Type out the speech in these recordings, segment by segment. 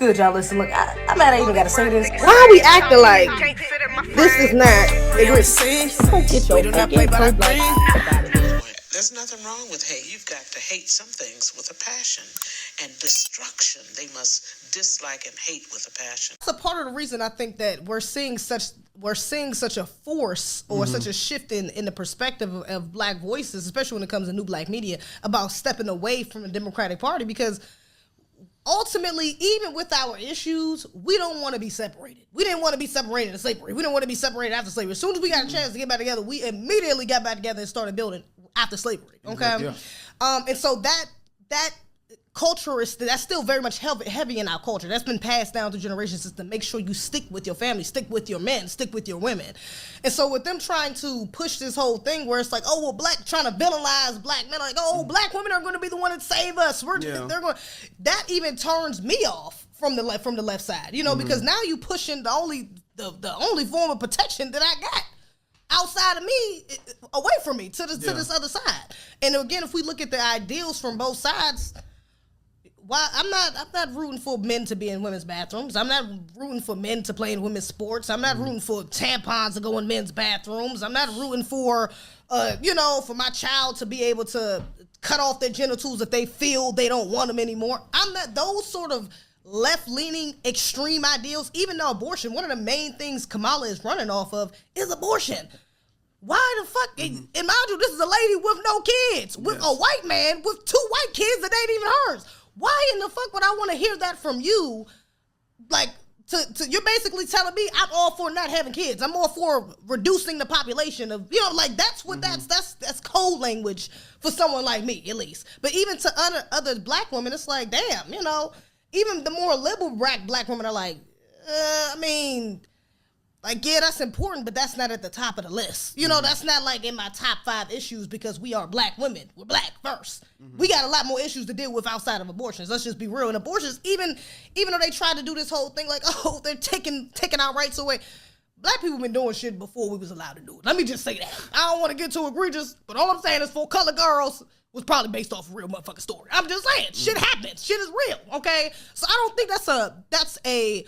good, y'all? Listen, look, I'm mad I even gotta say this. Why are we acting like this is not Don't get your fucking trope like out of here. There's nothing wrong with hate. You've got to hate some things with a passion. And destruction, they must dislike and hate with a passion. That's a part of the reason I think that we're seeing such a force or such a shift in the perspective of black voices, especially when it comes to new black media, about stepping away from the Democratic Party, because ultimately, even with our issues, we don't want to be separated. We didn't want to be separated in slavery. We didn't want to be separated after slavery. As soon as we got a chance to get back together, we immediately got back together and started building after slavery. Okay, yeah. And so that culture that's still very much heavy in our culture. That's been passed down through generations, is to make sure you stick with your family, stick with your men, stick with your women. And so with them trying to push this whole thing where it's like, oh, well, trying to villainize black men, like, oh, black women are going to be the one that save us. They're going. That even turns me off from the left side, because now you pushing the only form of protection that I got outside of me, away from me to this other side. And again, if we look at the ideals from both sides, why I'm not rooting for men to be in women's bathrooms. I'm not rooting for men to play in women's sports. I'm not rooting for tampons to go in men's bathrooms. I'm not rooting for for my child to be able to cut off their genitals if they feel they don't want them anymore. I'm not those sort of left-leaning extreme ideals. Even though abortion, one of the main things Kamala is running off of is abortion. Why the fuck? And mind you, this is a lady with no kids, with a white man with 2 white kids that ain't even hers. Why in the fuck would I want to hear that from you? Like, you're basically telling me I'm all for not having kids. I'm all for reducing the population of, that's what that's code language for someone like me, at least. But even to other black women, it's like, damn, even the more liberal black women are like, yeah, that's important, but that's not at the top of the list. That's not like in my top 5 issues because we are black women. We're black first. We got a lot more issues to deal with outside of abortions. Let's just be real. And abortions, even though they tried to do this whole thing like, oh, they're taking our rights away. Black people been doing shit before we was allowed to do it. Let me just say that. I don't want to get too egregious, but all I'm saying is for colored girls was probably based off a real motherfucking story. I'm just saying, shit happens. Shit is real, okay? So I don't think that's a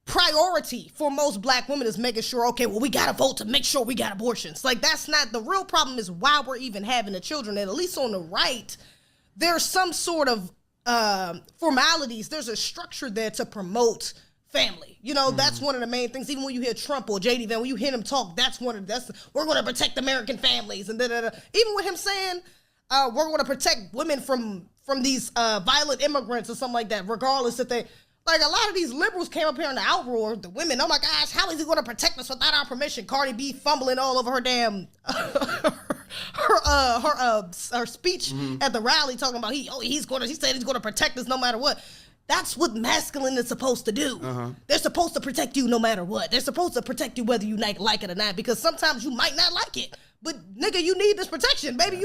priority for most black women, is making sure, okay, well, we gotta vote to make sure we got abortions. Like, that's not the real problem. Is why we're even having the children. And at least on the right, there's some sort of formalities. There's a structure there to promote family. That's one of the main things. Even when you hear Trump or JD Vance, when you hear them talk, we're going to protect American families and da-da-da. Even with him saying we're going to protect women from these violent immigrants or something like that, regardless if they. Like, a lot of these liberals came up here in the outroar, the women, oh my gosh, how is he going to protect us without our permission? Cardi B fumbling all over her damn, her speech at the rally, talking about he said he's going to protect us no matter what. That's what masculine is supposed to do. They're supposed to protect you no matter what. They're supposed to protect you whether you like it or not, because sometimes you might not like it. But nigga, you need this protection, baby.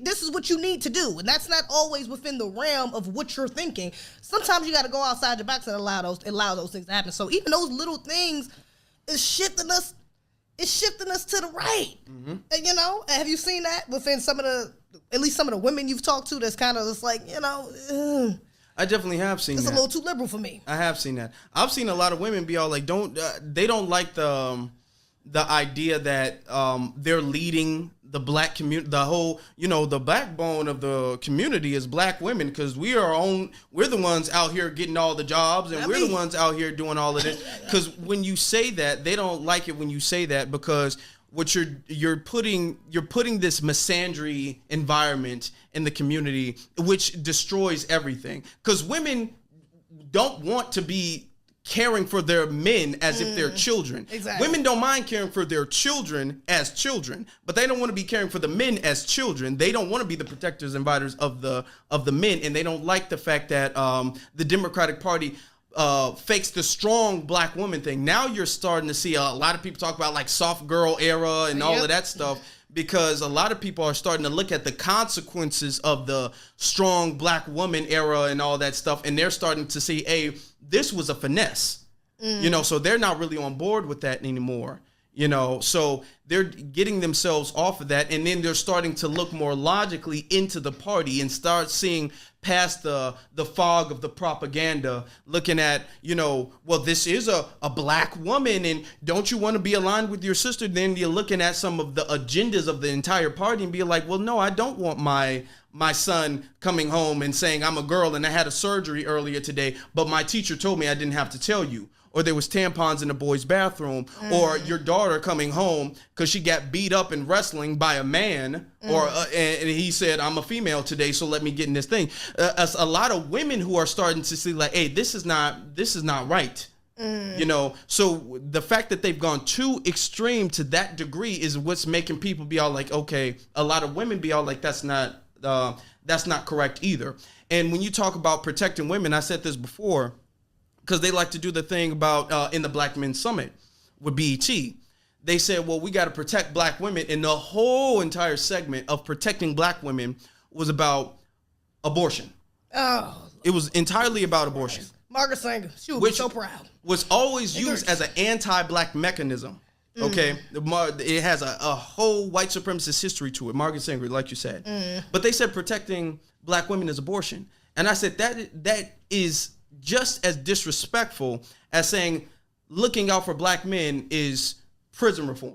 This is what you need to do. And that's not always within the realm of what you're thinking. Sometimes you got to go outside your box and allow those things to happen. So even those little things is shifting us to the right. And, have you seen that within at least some of the women you've talked to, that's kind of just like, I definitely have seen that. It's a little too liberal for me. I have seen that. I've seen a lot of women be all like, they don't like the idea that they're leading the black community, the whole, the backbone of the community is black women, because we're the ones out here getting all the jobs, and we're the ones out here doing all of this. Because when you say that, they don't like it when you say that, because what you're putting this misandry environment in the community, which destroys everything. Because women don't want to be caring for their men as if they're children. Exactly. Women don't mind caring for their children as children, but they don't want to be caring for the men as children. They don't want to be the protectors and fighters of the men, and they don't like the fact that the Democratic Party fakes the strong black woman thing. Now you're starting to see a lot of people talk about like soft girl era and all of that stuff, because a lot of people are starting to look at the consequences of the strong black woman era and all that stuff, and they're starting to see, this was a finesse, so they're not really on board with that anymore. You know, so they're getting themselves off of that, and then they're starting to look more logically into the party and start seeing past the fog of the propaganda, looking at, you know, well, this is a black woman, and don't you want to be aligned with your sister? Then you're looking at some of the agendas of the entire party and be like, well, no, I don't want my son coming home and saying I'm a girl and I had a surgery earlier today, but my teacher told me I didn't have to tell you. Or there was tampons in the boys' bathroom, or your daughter coming home because she got beat up in wrestling by a man, or and he said, I'm a female today, so let me get in this thing. A lot of women who are starting to see like, hey, this is not right. You know, so the fact that they've gone too extreme to that degree is what's making people be all like, okay, a lot of women be all like, that's not correct either. And when you talk about protecting women, I said this before, because they like to do the thing about in the Black Men's Summit with BET. They said, well, we got to protect black women. And the whole entire segment of protecting black women was about abortion. Oh. It was entirely about abortion. Margaret Sanger, she would be so proud. Was always used as an anti-black mechanism. Okay, it has a whole white supremacist history to it. Margaret Sanger, like you said. But they said protecting black women is abortion. And I said that is just as disrespectful as saying looking out for black men is prison reform.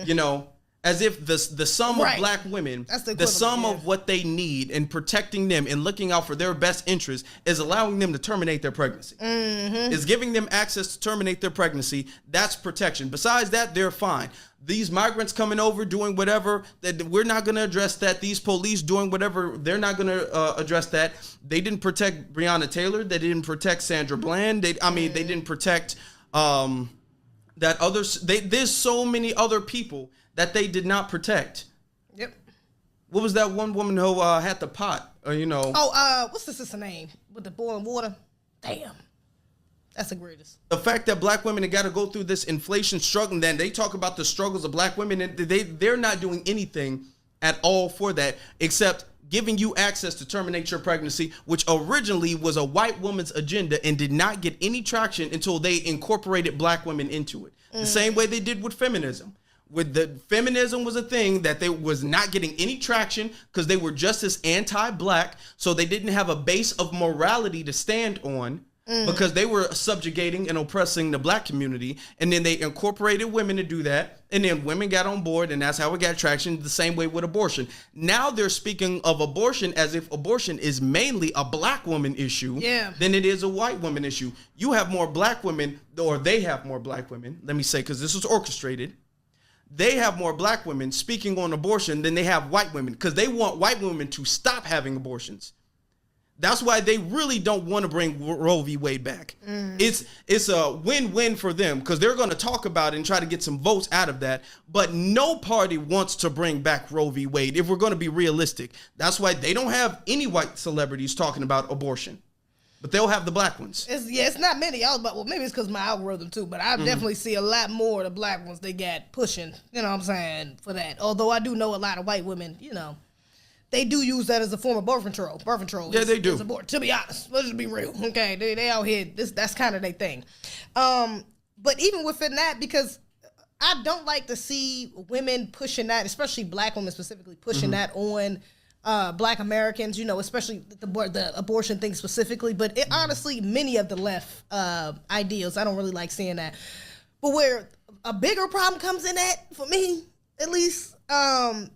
You know, as if the sum of black women, the sum of what they need and protecting them and looking out for their best interest is allowing them to terminate their pregnancy. Is giving them access to terminate their pregnancy. That's protection. Besides that, they're fine. These migrants coming over doing whatever, that we're not going to address that. These police doing whatever, they're not going to address that. They didn't protect Breonna Taylor. They didn't protect Sandra Bland. They didn't protect that others. There's so many other people that they did not protect. Yep. What was that one woman who had the pot? You know. Oh, what's the sister name with the boiling water? Damn. That's the greatest. The fact that black women have got to go through this inflation struggle, and then they talk about the struggles of black women, and they're not doing anything at all for that, except giving you access to terminate your pregnancy, which originally was a white woman's agenda and did not get any traction until they incorporated black women into it. The same way they did with feminism. Feminism was a thing that they was not getting any traction because they were just as anti-black, so they didn't have a base of morality to stand on. Because they were subjugating and oppressing the black community, and then they incorporated women to do that, and then women got on board, and that's how it got traction. The same way with abortion. Now they're speaking of abortion as if abortion is mainly a black woman issue than it is a white woman issue. You have more black women, or they have more black women, let me say, because this was orchestrated. They have more black women speaking on abortion than they have white women, because they want white women to stop having abortions. That's why they really don't want to bring Roe v. Wade back. It's a win-win for them because they're going to talk about it and try to get some votes out of that. But no party wants to bring back Roe v. Wade if we're going to be realistic. That's why they don't have any white celebrities talking about abortion. But they'll have the black ones. It's not many. Well, maybe it's because my algorithm too, but I definitely see a lot more of the black ones they got pushing, you know what I'm saying, for that. Although I do know a lot of white women, you know, they do use that as a form of birth control. Birth control. Yeah, they do. To be honest, let's just be real. Okay, they out here. That's kind of their thing. But even within that, because I don't like to see women pushing that, especially black women specifically pushing that on black Americans. You know, especially the abortion thing specifically. But honestly, many of the left ideals, I don't really like seeing that. But where a bigger problem comes in at, for me at least,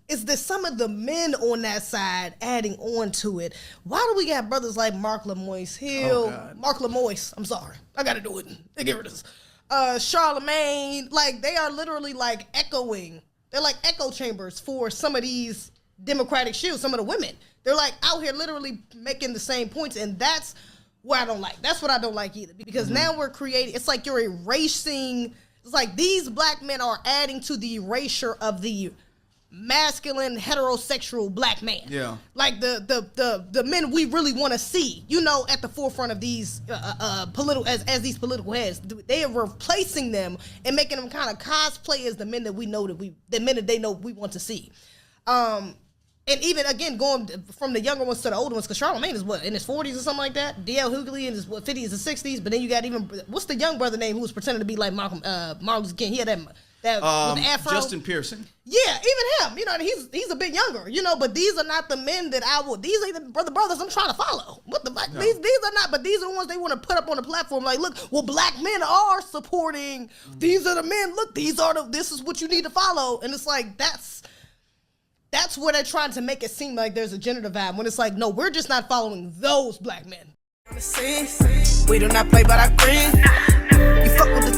is that some of the men on that side adding on to it. Why do we got brothers like Mark Lamoise Hill? Mark Lamoise, I'm sorry. I gotta do it. They get rid of this. Charlemagne, like they are literally like echoing. They're like echo chambers for some of these Democratic shields, some of the women. They're like out here literally making the same points, and that's what I don't like. That's what I don't like either. Because now we're creating, it's like you're erasing, it's like these black men are adding to the erasure of the masculine heterosexual black man. Yeah. Like the men we really want to see, you know, at the forefront of these political as these political heads. They are replacing them and making them kind of cosplay as the men that we know the men that they know we want to see. And even again going from the younger ones to the older ones, because Charlemagne is what, in his 40s or something like that. D.L. Hughley in his 50s and 60s. But then you got even, what's the young brother name who was pretending to be like Martin Luther King? He had that That with the Afro. Justin Pearson. Yeah, even him. You know, he's a bit younger. You know, but these are not the men that I will. These ain't the brothers I'm trying to follow. What the fuck? No. These are not. But these are the ones they want to put up on the platform. Like, look, well, black men are supporting. These are the men. Look, this is what you need to follow. And it's like that's where they're trying to make it seem like there's a gender vibe. When it's like, no, we're just not following those black men. We do not play, but I green. You fuck with the